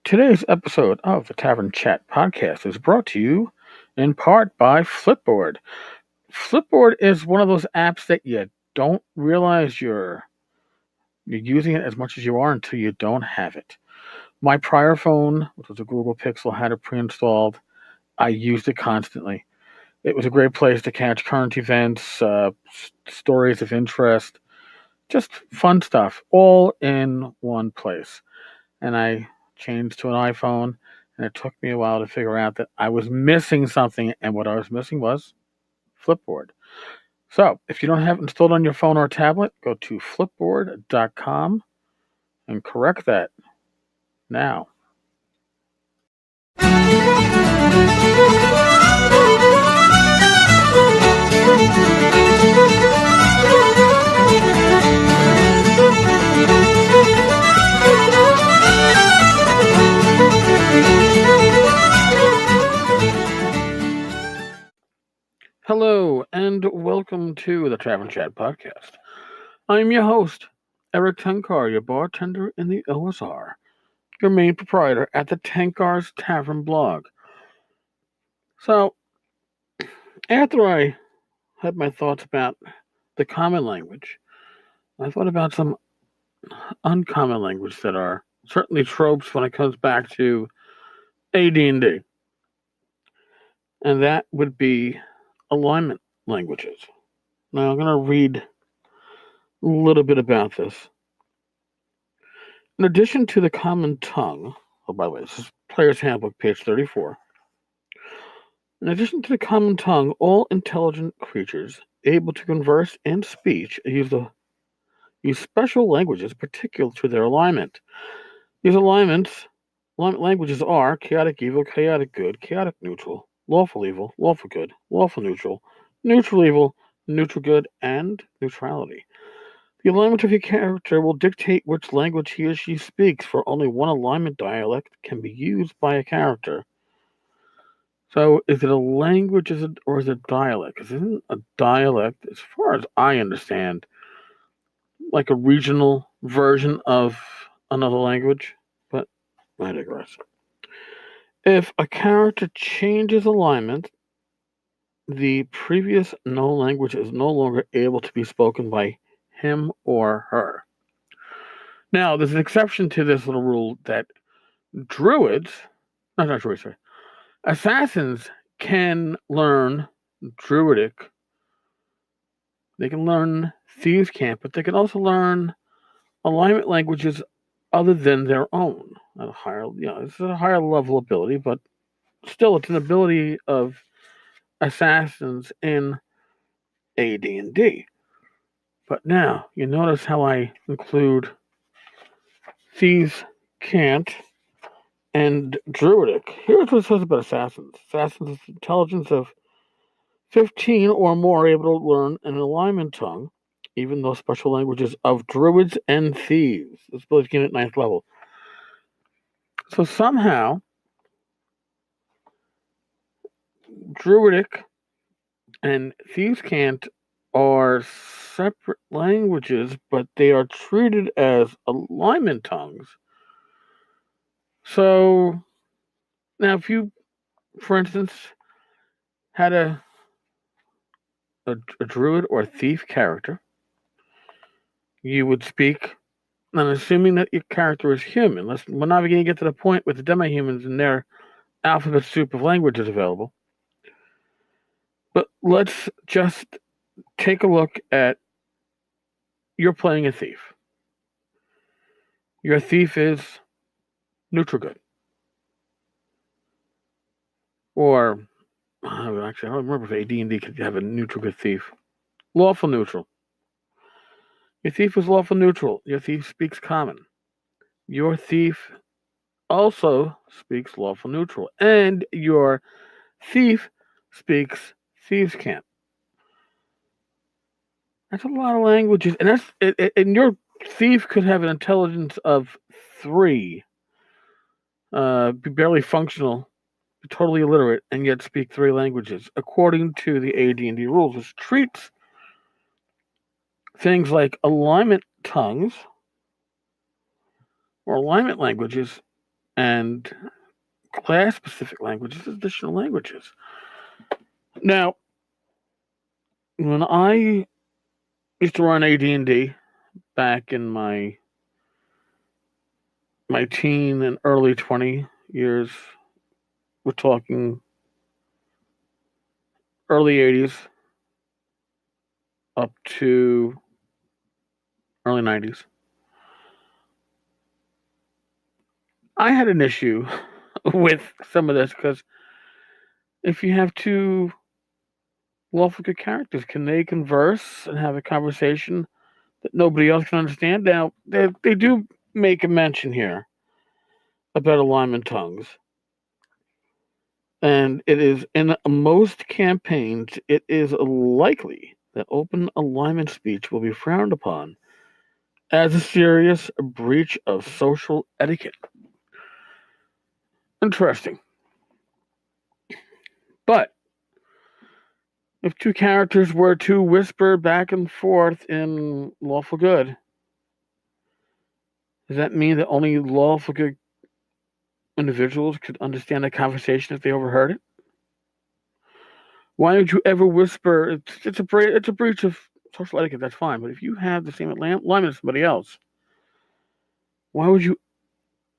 Today's episode of the Tavern Chat podcast is brought to you in part by Flipboard. Flipboard is one of those apps that you don't realize you're using it as much as you are until you don't have it. My prior phone, which was a Google Pixel, had it pre-installed. I used it constantly. It was a great place to catch current events, stories of interest, just fun stuff, all in one place. And I changed to an iPhone, and it took me a while to figure out that I was missing something, and what I was missing was Flipboard. So, if you don't have it installed on your phone or tablet, go to flipboard.com and correct that now. Hello, and welcome to the Tavern Chat podcast. I'm your host, Eric Tenkar, your bartender in the OSR, your main proprietor at the Tenkar's Tavern blog. So, after I had my thoughts about the common language, I thought about some uncommon language that are certainly tropes when it comes back to AD&D. And that would be alignment languages. Now, I'm going to read a little bit about this. In addition to the common tongue, by the way, this is Player's Handbook, page 34. In addition to the common tongue, all intelligent creatures able to converse in speech use special languages particular to their alignment. These alignment languages are chaotic evil, chaotic good, chaotic neutral, lawful evil, lawful good, lawful neutral, neutral evil, neutral good, and neutrality. The alignment of your character will dictate which language he or she speaks, for only one alignment dialect can be used by a character. So, is it a language or is it dialect? Because isn't a dialect, as far as I understand, like a regional version of another language? But I digress. If a character changes alignment, the previous known language is no longer able to be spoken by him or her. Now, there's an exception to this little rule that assassins can learn Druidic. They can learn Thieves' Cant, but they can also learn alignment languages other than their own. At a higher, it's a higher level ability, but still, it's an ability of assassins in AD&D. But now, you notice how I include Thieves' Cant and Druidic. Here's what it says about assassins. Assassins with intelligence of 15 or more able to learn an alignment tongue, even though special languages of Druids and Thieves. This ability gained at 9th level. So somehow, Druidic and Thieves' Cant are separate languages, but they are treated as alignment tongues. So, now if you, for instance, had a druid or thief character, you would speak, and assuming that your character is human, we're not going to get to the point with the demi-humans and their alphabet soup of languages available. But let's just take a look at, you're playing a thief. Your thief is neutral good. Or, actually, I don't remember if AD&D could have a neutral good thief. Lawful neutral. Your thief is lawful neutral. Your thief speaks common. Your thief also speaks lawful neutral. And your thief speaks Thieves' Cant. That's a lot of languages. And your thief could have an intelligence of 3, be barely functional, be totally illiterate, and yet speak 3 languages, according to the AD&D rules, which treats things like alignment tongues or alignment languages and class-specific languages, additional languages. Now, when I used to run AD&D back in my teen and early 20 years, we're talking early 80s up to early 90s, I had an issue with some of this because if you have two lawful good characters, can they converse and have a conversation that nobody else can understand? Now, they do make a mention here about alignment tongues. And it is in most campaigns, it is likely that open alignment speech will be frowned upon as a serious breach of social etiquette. Interesting. But if two characters were to whisper back and forth in lawful good, does that mean that only lawful good individuals could understand a conversation if they overheard it? Why would you ever whisper? It's a breach of social etiquette. That's fine, but if you have the same alignment as somebody else, why would you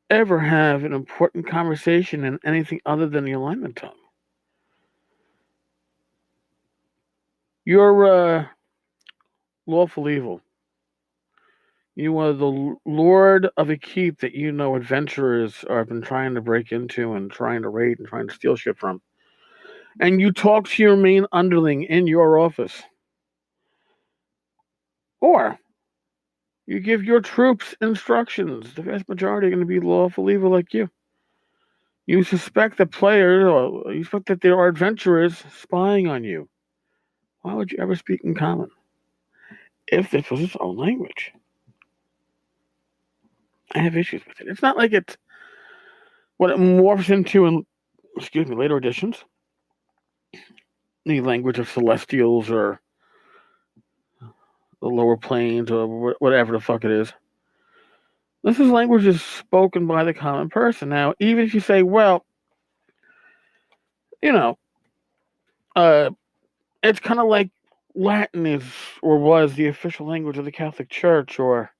ever have an important conversation in anything other than the alignment tongue? You're lawful evil. You are the lord of a keep that you know adventurers have been trying to break into and trying to raid and trying to steal shit from. And you talk to your main underling in your office. Or you give your troops instructions. The vast majority are going to be lawful evil like you. You suspect the players, or you suspect that there are adventurers spying on you. Why would you ever speak in common if this was its own language? I have issues with it. It's not like it's what it morphs into in, later editions. The language of Celestials or the lower planes or whatever the fuck it is. This is language spoken by the common person. Now, even if you say, well, it's kind of like Latin is or was the official language of the Catholic Church, or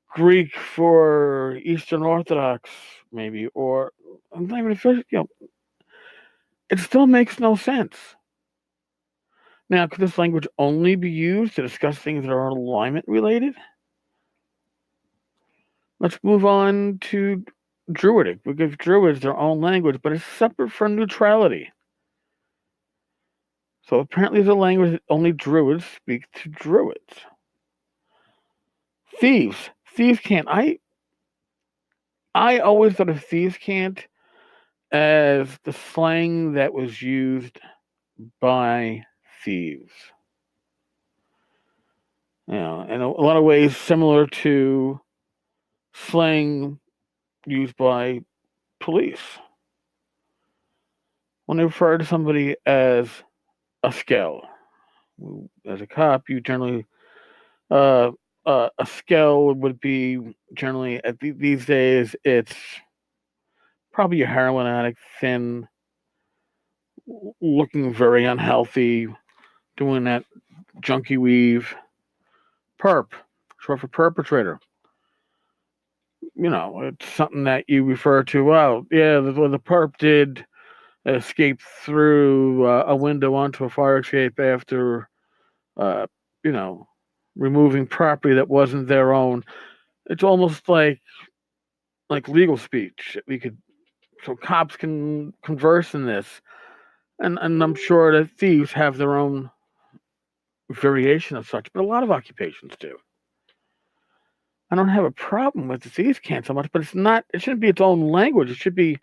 Greek for Eastern Orthodox, maybe, or not even official. It still makes no sense. Now, could this language only be used to discuss things that are alignment related? Let's move on to Druidic. We give Druids their own language, but it's separate from neutrality. So apparently, it's a language that only Druids speak to Druids. Thieves can't. I always thought of thieves can't as the slang that was used by thieves. In a lot of ways similar to slang used by police. When they refer to somebody as a skell, as a cop, you generally a skell would be generally these days it's probably a heroin addict, thin, looking very unhealthy, doing that junkie weave. Perp, short for perpetrator. It's something that you refer to. Well, yeah, the perp did escape through a window onto a fire escape after, removing property that wasn't their own. It's almost like legal speech. So cops can converse in this, and I'm sure that thieves have their own variation of such, but a lot of occupations do. I don't have a problem with the thieves can't so much, but it shouldn't be its own language. It should be,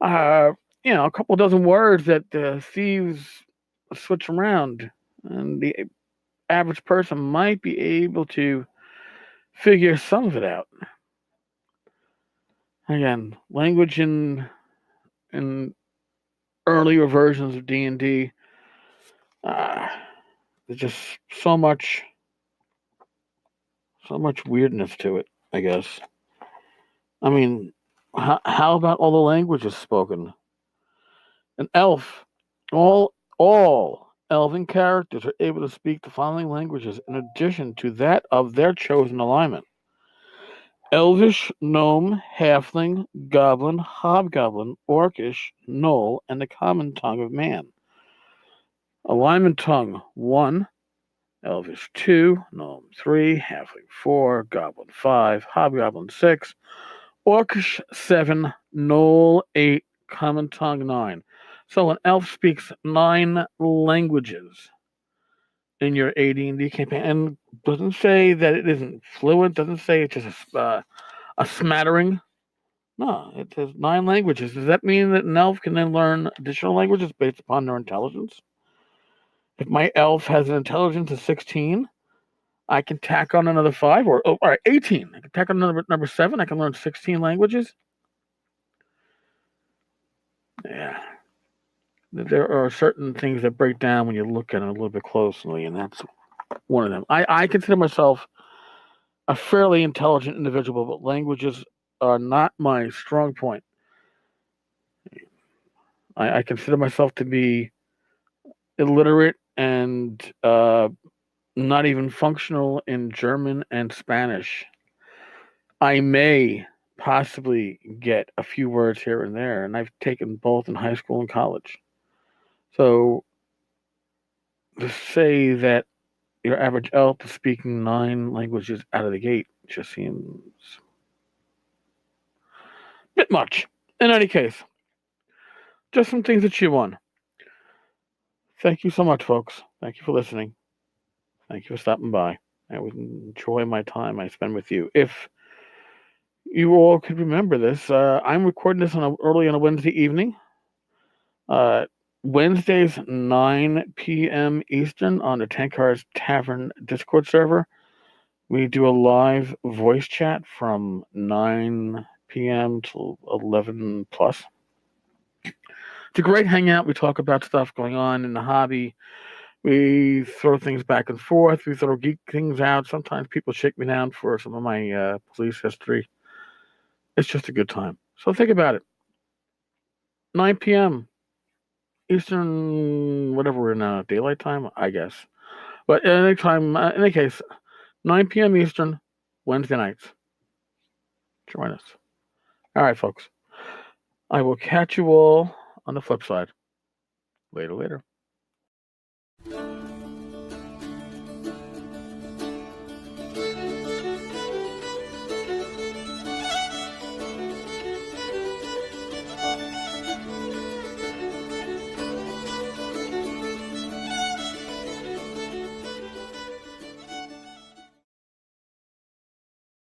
a couple dozen words that thieves switch around, and the average person might be able to figure some of it out. Again, language in earlier versions of D&D, there's just so much weirdness to it, I guess. I mean, how about all the languages spoken? An elf, all elven characters are able to speak the following languages in addition to that of their chosen alignment: Elvish, Gnome, Halfling, Goblin, Hobgoblin, Orcish, Gnoll, and the common tongue of man. Alignment tongue 1, Elvish 2, Gnome 3, Halfling 4, Goblin 5, Hobgoblin 6, Orcish 7, Gnoll 8, common tongue 9. So an elf speaks 9 languages in your AD&D campaign, and doesn't say that it isn't fluent. Doesn't say it's just a smattering. No, it says 9 languages. Does that mean that an elf can then learn additional languages based upon their intelligence? If my elf has an intelligence of 16, I can tack on another 5, or all right, 18. I can tack on number 7. I can learn 16 languages. Yeah. There are certain things that break down when you look at it a little bit closely, and that's one of them. I consider myself a fairly intelligent individual, but languages are not my strong point. I consider myself to be illiterate and not even functional in German and Spanish. I may possibly get a few words here and there, and I've taken both in high school and college. So to say that your average elf is speaking 9 languages out of the gate just seems a bit much. In any case, just some things to chew on. Thank you so much, folks. Thank you for listening. Thank you for stopping by. I would enjoy my time I spend with you. If you all could remember this, I'm recording this early on a Wednesday evening. Wednesdays, 9 p.m. Eastern on the Tankar's Tavern Discord server. We do a live voice chat from 9 p.m. to 11 plus. It's a great hangout. We talk about stuff going on in the hobby. We throw things back and forth. We throw geek things out. Sometimes people shake me down for some of my police history. It's just a good time. So think about it. 9 p.m. Eastern, whatever we're in daylight time, I guess. But in any case, 9 p.m. Eastern, Wednesday nights. Join us. All right, folks. I will catch you all on the flip side. Later.